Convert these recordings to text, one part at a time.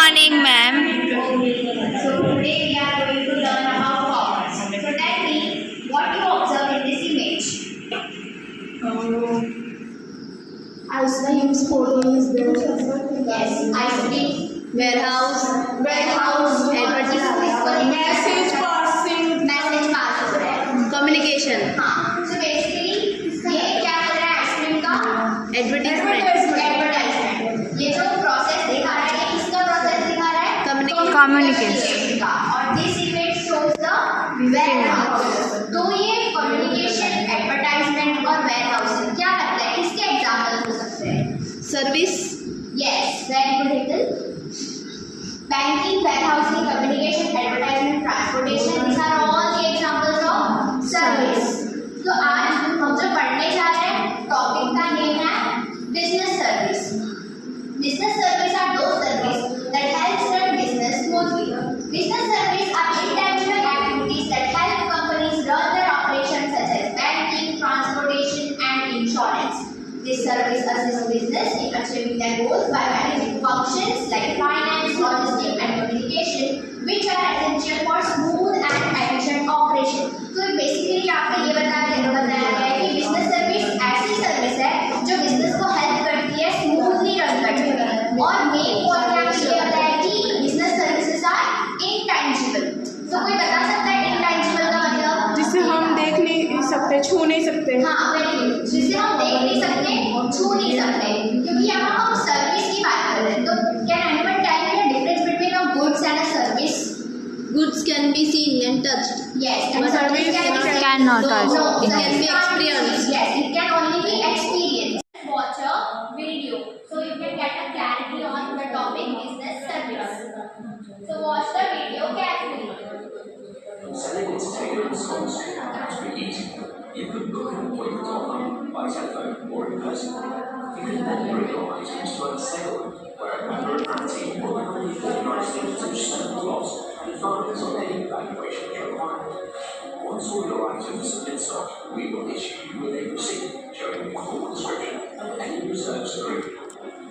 morning, ma'am. So today we are going to learn about commerce. So tell me what you observe in this image. Ice cream's photo is there. Yes, ice cream, Warehouse, advertisement, Message passing. message pass हो रहा है. communication, हाँ, so basically ये क्या कर रहा है ice cream का advertisement, एडवर्टाइजमेंट. ये जो प्रोसेस दिखा रहा है ये किसका प्रोसेस दिखा रहा है? communication. का. और this image shows the warehouse. तो ये कम्युनिकेशन, एडवर्टाइजमेंट और वेयरहाउसिंग क्या करता है? किसके एग्जांपल हो सकते हैं? service, Yes, very good, Hitul. Banking, warehousing, communication, advertisement, transportation, these are all the examples of service. तो आज हम जो पढ़ने जा रहे हैं टॉपिक का नेम है business service. Business service are those services that helps run business smoothly. Business service are intangible activities that help companies run their operations such as banking, transportation, and insurance. This service assists business in achieving their goals by managing functions like finance, logistics, and communication, which are essential for smooth and efficient operation. तो basically आपको ये बताया गया है कि business service ऐसी service है जो बिजनेस को हेल्प करती है स्मूथली रन करने में. और मेन पॉइंट आपको ये बताया कि बिजनेस सर्विसेज आर इंटेंजिबल. तो कोई बता सकता है इंटेंजिबल का मतलब? जिसे हम देख नहीं सकते, छू नहीं सकते. हाँ, वेरी गुड. जिसे हम देख नहीं सकते, छू नहीं सकते, क्योंकि यहाँ हम सर्विस की बात कर रहे हैं. तो can anyone tell me the difference between a goods and a service? goods can be seen and touched, Yes, and But service can be cannot touch. No, It can service be can't experienced. Yes, it can only be experienced. Watch a video, so you can get a clarity on the topic business service. So watch the video carefully. Selling entertainment and songs can be easy. You could book an appointment online, by telephone, or in person. You can then bring your items to a sale where a member of our team will organise them to sell lots and advise on any evaluations required. Once all your items have been stocked, we will issue you with a receipt showing the full description and any reserves agreed.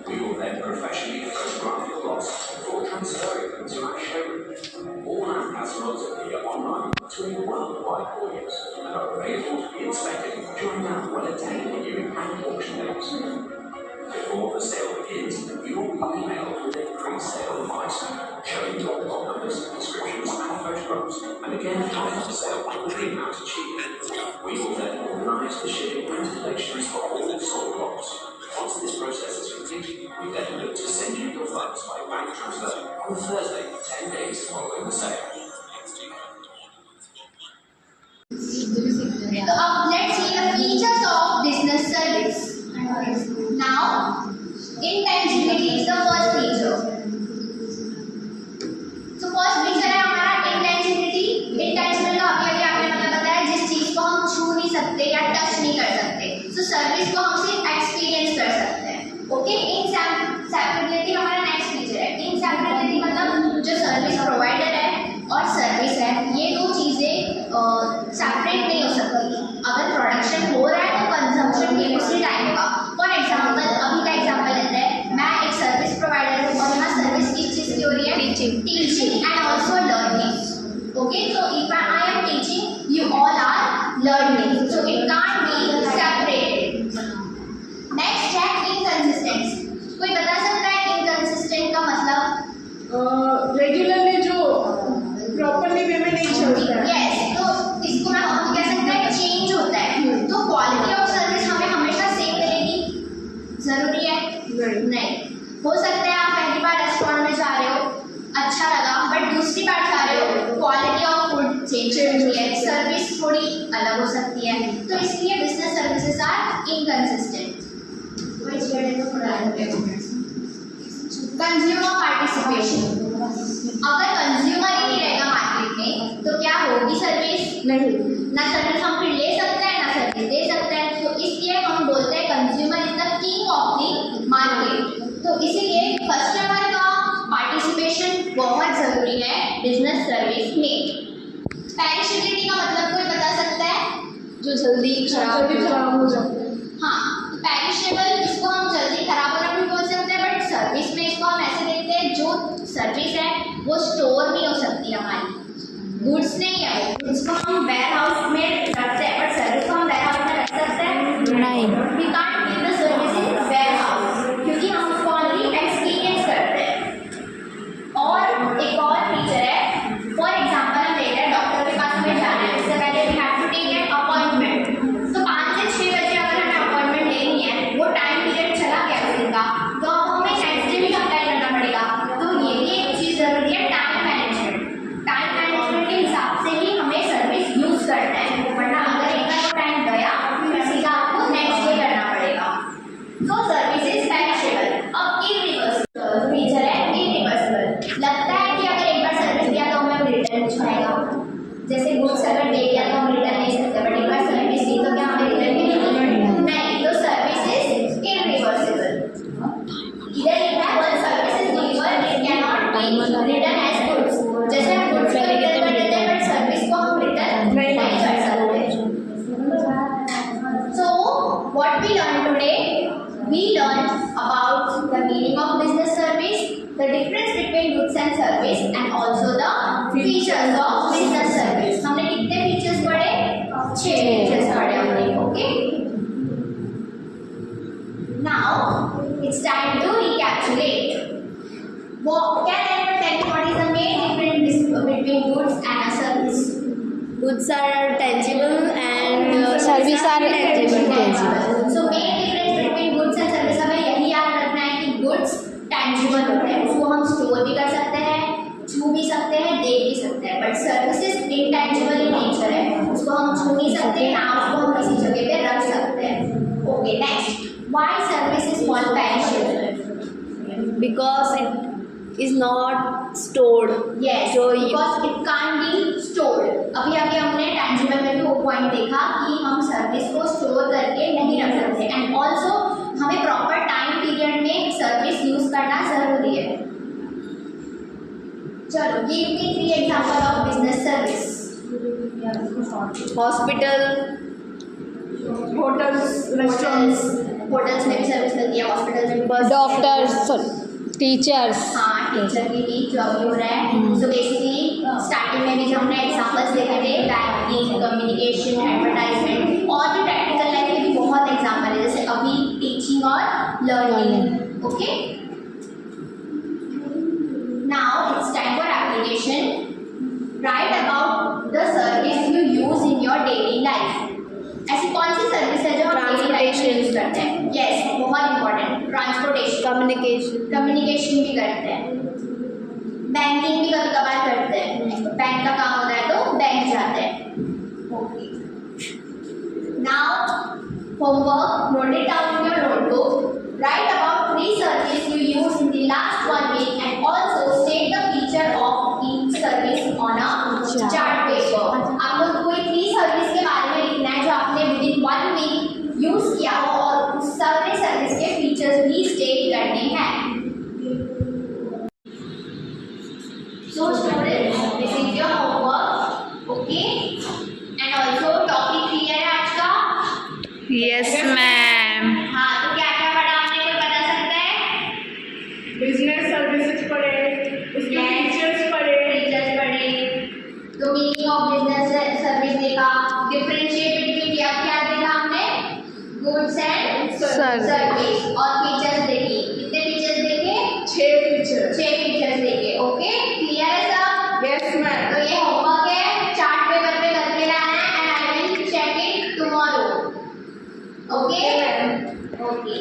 We will then professionally photograph your lots before transferring them to our showroom. All our catalogues appear online to a worldwide audience and are available to be inspected during our well-attended viewing and auction days. Before the sale begins, you will be emailed with a pre-sale advice showing your lot numbers, descriptions, and photographs, and again after the sale with the amount achieved. We will then organise the shipping and collections for all sold lots. Once this process is complete, we then look to send you your funds by bank transfer on Thursday, 10 days following the sale. So let's see the features of business service. Now, intangibility is the first feature. So first feature है हमारा intangibility. Intangible का अभी आपने मतलब बताया जिस चीज को हम छू नहीं सकते या टच नहीं कर सकते. So सर्विस को हम सिर्फ एक्सपीरियंस कर सकते हैं. ओके, इनसैपरेबिलिटी हमारा नेक्स्ट फीचर है. इनसैपरेबिलिटी मतलब जो सर्विस प्रोवाइडर है और सर्विस है ये दो चीजें सेपरेट नहीं हो सकती. अगर प्रोडक्शन हो रहा है तो कंजम्पशन भी उसी टाइम का. फॉर एग्जांपल अभी का एग्जांपल लेते हैं. मैं एक सर्विस प्रोवाइडर हूँ और यहाँ सर्विस किस चीज़ की हो रही है? Teaching and also learning. Okay, so if I am teaching, you all are learning. So it can't be separated. Next है inconsistency. कोई बता सकता है inconsistent का मतलब? रेगुलरली जो प्रॉपरली वे में नहीं चलता है. Yes, तो इसको हम कह सकते हैं चेंज होता है. तो क्वालिटी ऑफ सर्विस हमें हमेशा सेम मिलेगी जरूरी है? नहीं. हो सकता है आप पहली बार रेस्टोरेंट में जा रहे हो, अच्छा लगा, बट दूसरी बार जा रहे हो क्वालिटी ऑफ फूड चेंज होती है, सर्विस थोड़ी अलग हो सकती है. तो इसलिए business services are inconsistent. Consumer participation. अगर कंज्यूमर ही नहीं रहेगा मार्केट में तो क्या होगी सर्विस? नहीं. ना सर्विस हम फिर ले सकते हैं ना सर्विस दे सकते हैं. तो इसलिए हम बोलते हैं consumer is the king of the market. तो इसीलिए कस्टमर का पार्टिसिपेशन बहुत जरूरी है बिजनेस सर्विस में. पेरिशेबिलिटी का मतलब कोई बता सकता है? जो जल्दी खराब हो जाता है. हाँ, पेरिशेबल इसको हम जल्दी खराब होना भी बोल सकते हैं, बट सर्विस में इसको हम ऐसे देखते हैं जो सर्विस है वो स्टोर नहीं हो सकती हमारी, गुड्स नहीं है वो, गुड्स को हम वेयर हाउस में रखते हैं बट सर्विस को हम वेयर हाउस में रख सकते हैं नहीं। We can't give the service in warehouse क्योंकि हम उसको ऑनली एक्सपीरियंस करते हैं। और एक और फीचर है, फॉर एग्जाम्पल हम लेते हैं डॉक्टर के पास हमें जाना है, उससे पहले we have to take an appointment, तो 5 से 6 बजे अगर हमें अपॉइंटमेंट लेनी है, वो टाइम पीरियड चला गया उस दिन का, तो अब हमें नेक्स्ट डे भी अप्लाई करना पड़ेगा। तो ये भी एक चीज़ जरूरी है, टाइम मैनेजमेंट। टाइम मैनेजमेंट के हिसाब से ही हमें सर्विस यूज करना है, वरना अगर एक बार वो टाइम गया फिर सीधा आपको नेक्स्ट डे करना पड़ेगा। तो सर्विस इज पेरिशेबल। अब इरिवर्सिबल फीचर है, इरिवर्सिबल। लगता है कि अगर एक बार सर्विस दिया तो हमें रिटर्न नहीं आएगा, जैसे गुड्स अगर दे दिया तो हम रिटर्न नहीं सकते, बट एक बार सर्विस दी तो क्या हमें रिटर्न भी नहीं, तो सर्विस इज इरिवर्सिबल। इधर लिखा है one service is delivered it can not be return as goods, जैसे हम गुड्स को रिटर्न कर देते हैं बट सर्विस को हम रिटर्न नहीं कर सकते। So what we learned today, we learned about the meaning of business service, the difference between goods and service, and also the features of business service. हमने कितने फीचर्स पढ़े? 6 फीचर्स पढ़े हमने, okay? Now it's time to recapitulate. Can anyone tell me what is the main difference between goods and a service? Goods are tangible and service are intangible. So main difference between goods and service हमें यही याद रखना है कि goods tangible होते हैं, उसको हम स्टोर भी कर सकते हैं, छू भी सकते हैं, देख भी सकते हैं, but services intangible in nature है, उसको हम छू नहीं सकते, ना उसको हम किसी जगह पे रख सकते हैं। Okay, next, why service is not perishable? Because it is not stored. Yes, So because it can't be stored. अभी आगे हमने tangible में भी वो पॉइंट देखा कि हम सर्विस को स्टोर करके नहीं रख सकते, एंड ऑल्सो हमें प्रॉपर टाइम पीरियड में सर्विस यूज करना जरूरी है। चलो, give me 3 example of business service. hospital, hotels में भी सर्विस मिलती है, हॉस्पिटल में भी। doctors, teachers. हाँ, टीचर की भी जॉब हो रहा है। सो बेसिकली स्टार्टिंग में भी जो हमने एग्जांपल्स देखे थे, बैंकिंग, कम्युनिकेशन, एडवर्टाइजमेंट, और भी प्रैक्टिकल लाइफ के भी बहुत एग्जांपल है, जैसे अभी टीचिंग और learning. Okay, now it's time for application. Right about the service you use in your daily life. ऐसी कौन सी सर्विस है जो हम डेली लाइफ में यूज करते हैं? यस, बहुत इंपॉर्टेंट, ट्रांसपोर्टेशन, कम्युनिकेशन भी करते हैं, बैंकिंग भी कभी कभार करते हैं, बैंक का काम होता है तो बैंक जाते हैं। Okay, now homework, note it down in your notebook. Right about 3 service you use in the last 1 week and also state the feature of each service on a chart paper. आप लोग कोई 3 service के बारे में लिखना है जो आपने विदिन 1 वीक यूज किया हो, और उस सारे सर्विस के फीचर्स भी स्टेट करने हैं। So students, this is your homework, okay? And also topic clear है आज का? Yes, ma'am. हाँ, तो क्या क्या पढ़ा आपने, कोई बता सकता है? बिजनेस सर्विसेज पढ़े, उसके Yes. फीचर्स पढ़े, फीचर्स पढ़े, तो मीनिंग ऑफ बिजनेस सर्विस देखा, डिफरेंशिएट बिटवीन क्या क्या देखा हमने, गुड्स एंड सर्विस, और फीचर्स देखी। कितने फीचर्स देखे? 6 फीचर्स। 6 फीचर्स देखे। ओके, क्लियर है सब? Yes ma'am. तो ये होमवर्क है, चार्ट पेपर पे करके लाना है, and I will check it tomorrow. Okay, okay.